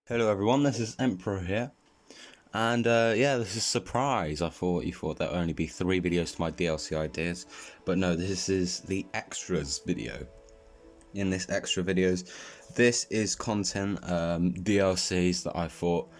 Hello everyone, this is Empreau here, and yeah, this is a surprise. I thought you thought there'd only be 3 videos to my DLC ideas, but no, this is the extras video. In this extra videos, this is content, DLCs that I thought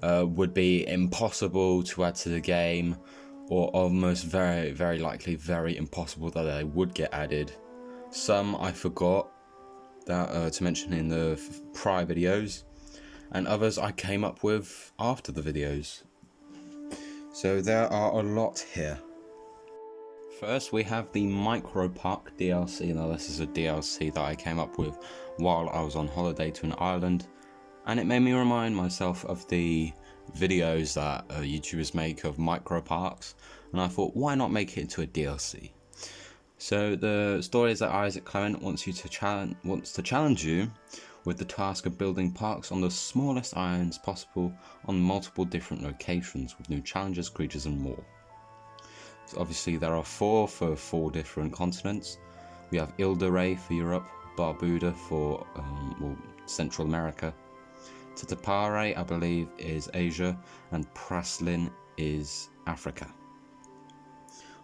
would be impossible to add to the game, or almost very likely very impossible that they would get added. Some I forgot that to mention in the prior videos, and others I came up with after the videos. So there are a lot here. First we have the Micro Park DLC. Now this is a DLC that I came up with while I was on holiday to an island, and it made me remind myself of the videos that YouTubers make of micro parks, and I thought, why not make it into a DLC? So the story is that Isaac Clement wants to challenge you with the task of building parks on the smallest islands possible on multiple different locations with new challenges, creatures and more. So obviously there are 4 for 4 different continents. We have Ile de Ré for Europe, Barbuda for Central America, Tatapare I believe is Asia, and Praslin is Africa.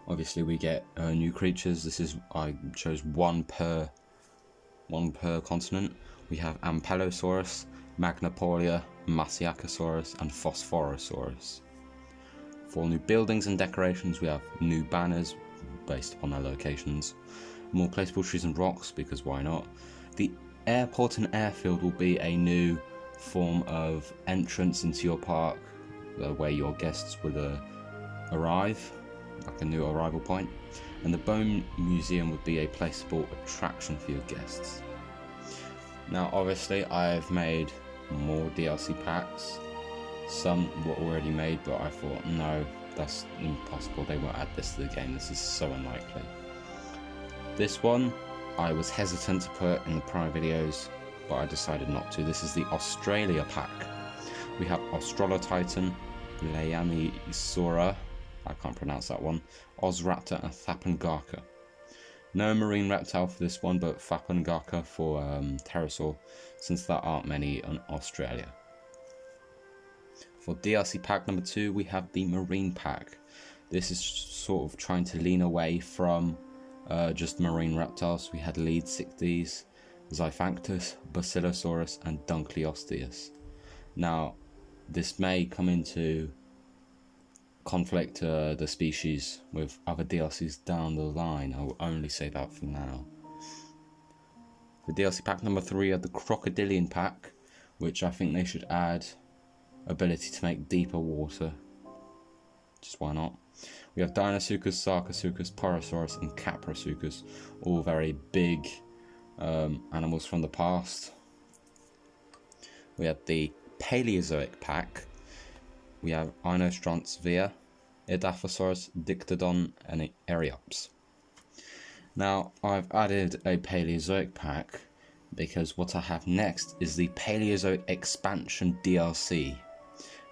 Obviously we get new creatures. I chose one per continent. We have Ampelosaurus, Magnapolia, Masiacosaurus and Phosphorosaurus. For new buildings and decorations we have new banners based upon their locations, more placeable trees and rocks because why not. The airport and airfield will be a new form of entrance into your park where your guests would arrive, like a new arrival point, and the Bone Museum would be a placeable attraction for your guests. Now obviously I've made more DLC packs. Some were already made, but I thought no, that's impossible, they won't add this to the game, this is so unlikely. This one I was hesitant to put in the prior videos, but I decided not to. This is the Australia pack. We have Australotitan, Leanisaura, I can't pronounce that one, Ozraptor and Thapangaka. No marine reptile for this one, but Thapangaka for pterosaur, since there aren't many in Australia. For DLC pack number 2 we have the marine pack. This is sort of trying to lean away from just marine reptiles. We had Lead-Sictes, Xiphactus, Basilosaurus and Dunkleosteus. Now this may come into conflict the species with other DLCs down the line. I will only say that for now. For DLC pack number 3 are the Crocodilian pack, which I think they should add ability to make deeper water. Just why not? We have Deinosuchus, Sarcosuchus, Porosaurus and Caprosuchus, all very big animals from the past. We have the Paleozoic pack. We have Inostronsvia, Edaphosaurus, Dictodon and Eriops. Now I've added a Paleozoic pack because what I have next is the Paleozoic expansion DLC.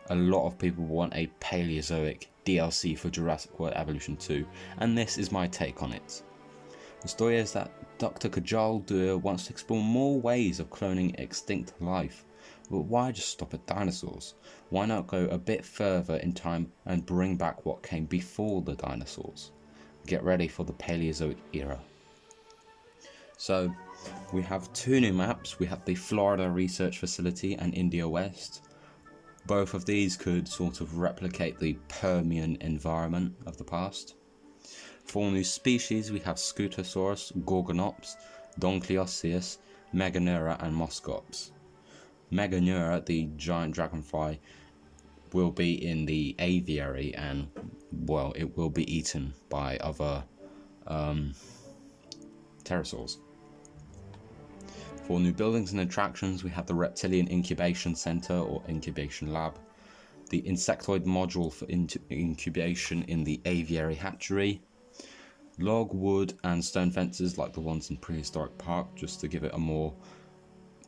A lot of people want a Paleozoic DLC for Jurassic World Evolution 2, and this is my take on it. The story is that Dr. Kajal Dur wants to explore more ways of cloning extinct life. But why just stop at dinosaurs? Why not go a bit further in time and bring back what came before the dinosaurs? Get ready for the Paleozoic era. So we have 2 new maps. We have the Florida Research Facility and India West. Both of these could sort of replicate the Permian environment of the past. 4 new species we have Scutosaurus, Gorgonops, Dunkleosteus, Meganeura and Moscops. Meganeura, the giant dragonfly, will be in the aviary and, well, it will be eaten by other pterosaurs. For new buildings and attractions, we have the Reptilian Incubation Center or Incubation Lab, the Insectoid Module for incubation in the Aviary Hatchery, log, wood and stone fences like the ones in Prehistoric Park, just to give it a more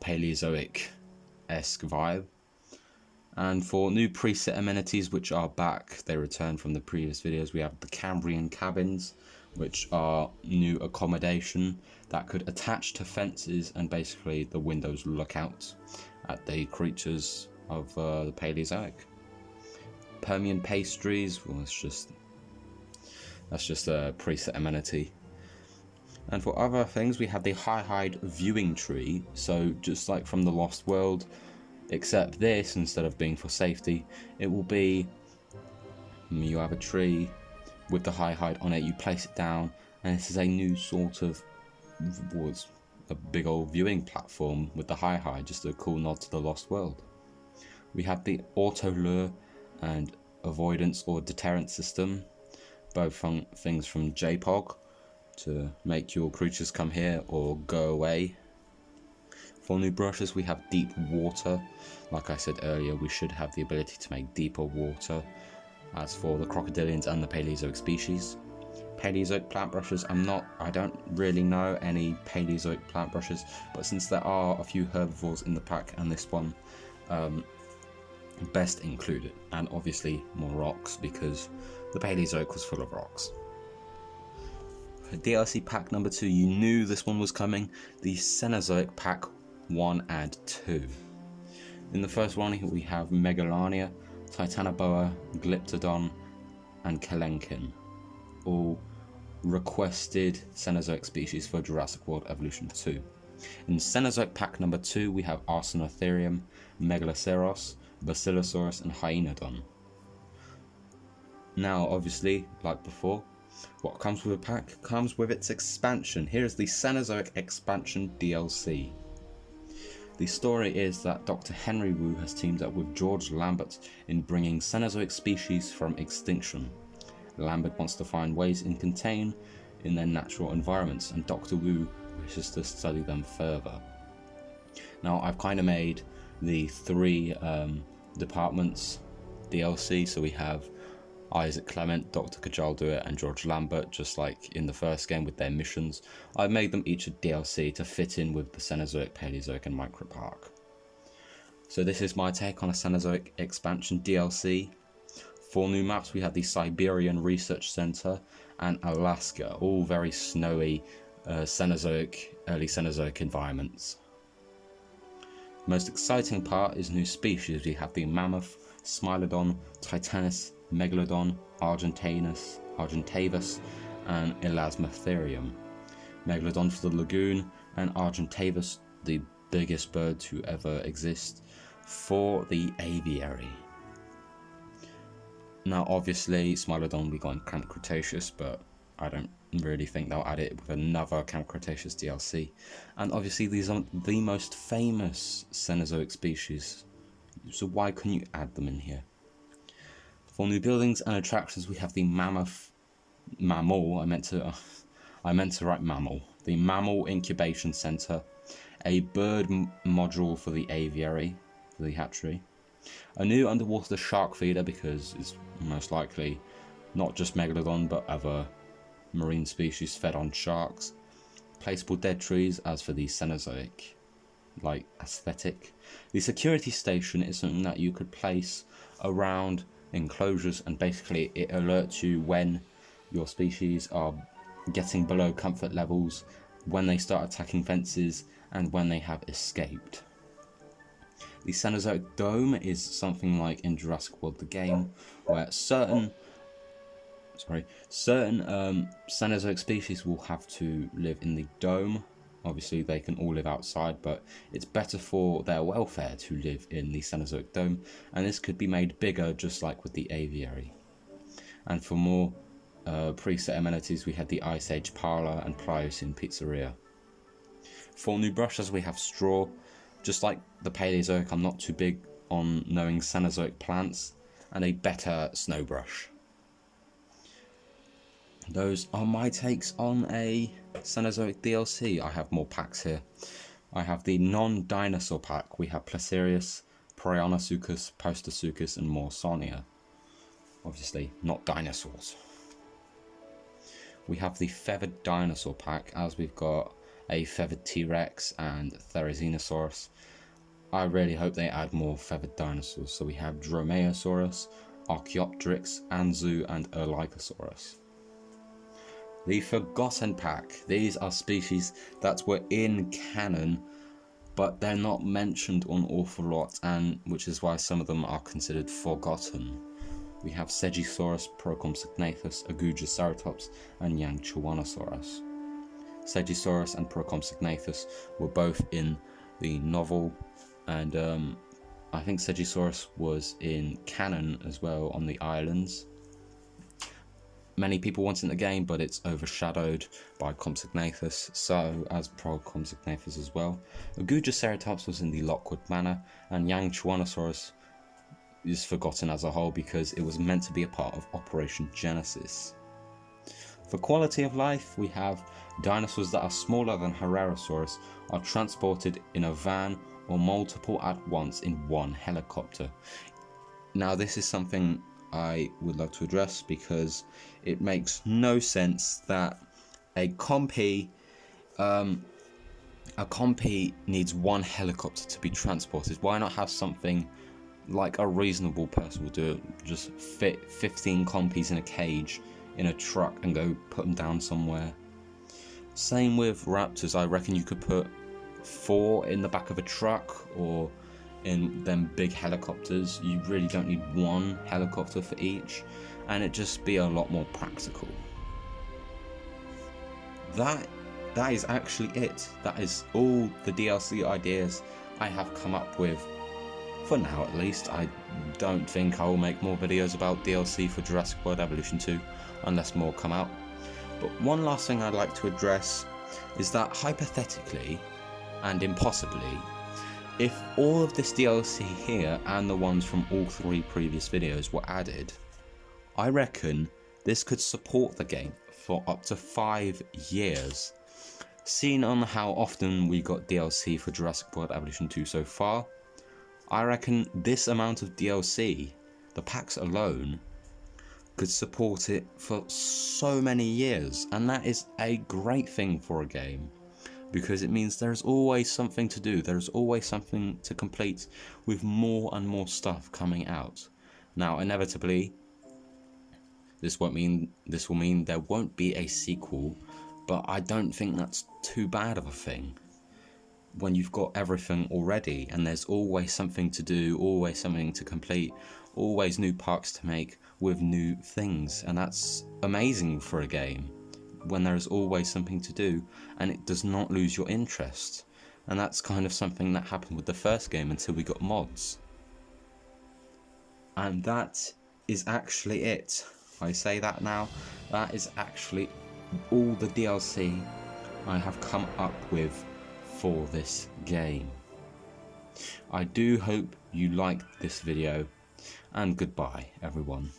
Paleozoic-esque vibe. And for new preset amenities which are back, they return from the previous videos, we have the Cambrian Cabins, which are new accommodation that could attach to fences, and basically the windows look out at the creatures of the Paleozoic. Permian pastries, well, that's just a preset amenity. And for other things, we have the high-hide viewing tree. So just like from the Lost World, except this, instead of being for safety, it will be, you have a tree with the high-hide on it, you place it down, and this is a new sort of, was a big old viewing platform with the high-hide, just a cool nod to the Lost World. We have the auto-lure and avoidance or deterrent system, both things from JPOG, to make your creatures come here or go away. For new brushes, we have deep water. Like I said earlier, we should have the ability to make deeper water, as for the crocodilians and the Paleozoic species. Paleozoic plant brushes, I don't really know any Paleozoic plant brushes, but since there are a few herbivores in the pack and this one, best included. And obviously more rocks, because the Paleozoic was full of rocks. DLC pack number 2, you knew this one was coming, the Cenozoic pack 1 and 2. In the first one we have Megalania, Titanoboa, Glyptodon and Kelenkin, all requested Cenozoic species for Jurassic World Evolution 2. In Cenozoic pack number 2 we have Arsinotherium, Megaloceros, Basilosaurus and Hyaenodon. Now obviously, like before, what comes with a pack comes with its expansion. Here is the Cenozoic expansion DLC. The story is that Dr. Henry Wu has teamed up with George Lambert in bringing Cenozoic species from extinction. Lambert wants to find ways to contain in their natural environments, and Dr. Wu wishes to study them further. Now I've kind of made the 3 departments DLC, so we have Isaac Clement, Dr. Kajal Dewitt and George Lambert, just like in the first game with their missions. I've made them each a DLC to fit in with the Cenozoic, Paleozoic and Micropark. So this is my take on a Cenozoic expansion DLC. 4 new maps, we have the Siberian Research Center and Alaska, all very snowy Cenozoic, early Cenozoic environments. Most exciting part is new species. We have the Mammoth, Smilodon, Titanus, Megalodon, Argentavus and Elasmotherium. Megalodon for the lagoon and Argentavus, the biggest bird to ever exist, for the aviary. Now obviously Smilodon we got in Camp Cretaceous, but I don't really think they'll add it with another Camp Cretaceous DLC. And obviously these are the most famous Cenozoic species, so why couldn't you add them in here? For new buildings and attractions, we have the Mammal, I meant to write Mammal. The Mammal Incubation Center, a bird module for the aviary, for the hatchery, a new underwater shark feeder, because it's most likely not just Megalodon but other marine species fed on sharks, placeable dead trees as for the Cenozoic, like aesthetic. The security station is something that you could place around enclosures, and basically it alerts you when your species are getting below comfort levels, when they start attacking fences, and when they have escaped. The Cenozoic Dome is something like in Jurassic World the game, where certain Cenozoic species will have to live in the dome. Obviously they can all live outside, but it's better for their welfare to live in the Cenozoic Dome, and this could be made bigger just like with the aviary. And for more preset amenities, we had the Ice Age Parlour and Pliocene Pizzeria. For new brushes, we have straw. Just like the Paleozoic, I'm not too big on knowing Cenozoic plants, and a better snow brush. Those are my takes on a Cenozoic DLC. I have more packs here. I have the non-dinosaur pack. We have Placerius, Prionosuchus, Postosuchus and Morsonia. Obviously not dinosaurs. We have the feathered dinosaur pack, as we've got a feathered T-Rex and Therizinosaurus. I really hope they add more feathered dinosaurs. So we have Dromaeosaurus, Archaeopteryx, Anzu and Erlikosaurus. The Forgotten Pack. These are species that were in canon, but they're not mentioned an awful lot, and which is why some of them are considered forgotten. We have Cenozoic, Procompsognathus, Agujaceratops, and Yangchuanosaurus. Cenozoic and Procompsognathus were both in the novel, and I think Cenozoic was in canon as well on the islands. Many people want it in the game, but it's overshadowed by Compsognathus, so as Procompsognathus as well. Agujaceratops was in the Lockwood Manor, and Yangchuanosaurus is forgotten as a whole because it was meant to be a part of Operation Genesis. For quality of life, we have dinosaurs that are smaller than Herrerasaurus are transported in a van or multiple at once in one helicopter. Now this is something I would love to address because it makes no sense that a compy needs one helicopter to be transported. Why not have something like a reasonable person would do? Just fit 15 compies in a cage in a truck and go put them down somewhere. Same with raptors. I reckon you could put 4 in the back of a truck or in them big helicopters. You really don't need one helicopter for each, and it'd just be a lot more practical. That is actually it. That is all the DLC ideas I have come up with, for now at least. I don't think I will make more videos about DLC for Jurassic World Evolution 2 unless more come out. But one last thing I'd like to address is that hypothetically and impossibly, if all of this DLC here and the ones from all 3 previous videos were added, I reckon this could support the game for up to 5 years. Seeing on how often we got DLC for Jurassic World Evolution 2 so far, I reckon this amount of DLC, the packs alone, could support it for so many years, and that is a great thing for a game, because it means there's always something to do, there's always something to complete with more and more stuff coming out. Now inevitably this will mean there won't be a sequel, but I don't think that's too bad of a thing when you've got everything already and there's always something to do, always something to complete, always new parks to make with new things. And that's amazing for a game when there is always something to do and it does not lose your interest. And that's kind of something that happened with the first game until we got mods. And that is actually it. I say that now, that is actually all the DLC I have come up with for this game. I do hope you liked this video, and goodbye everyone.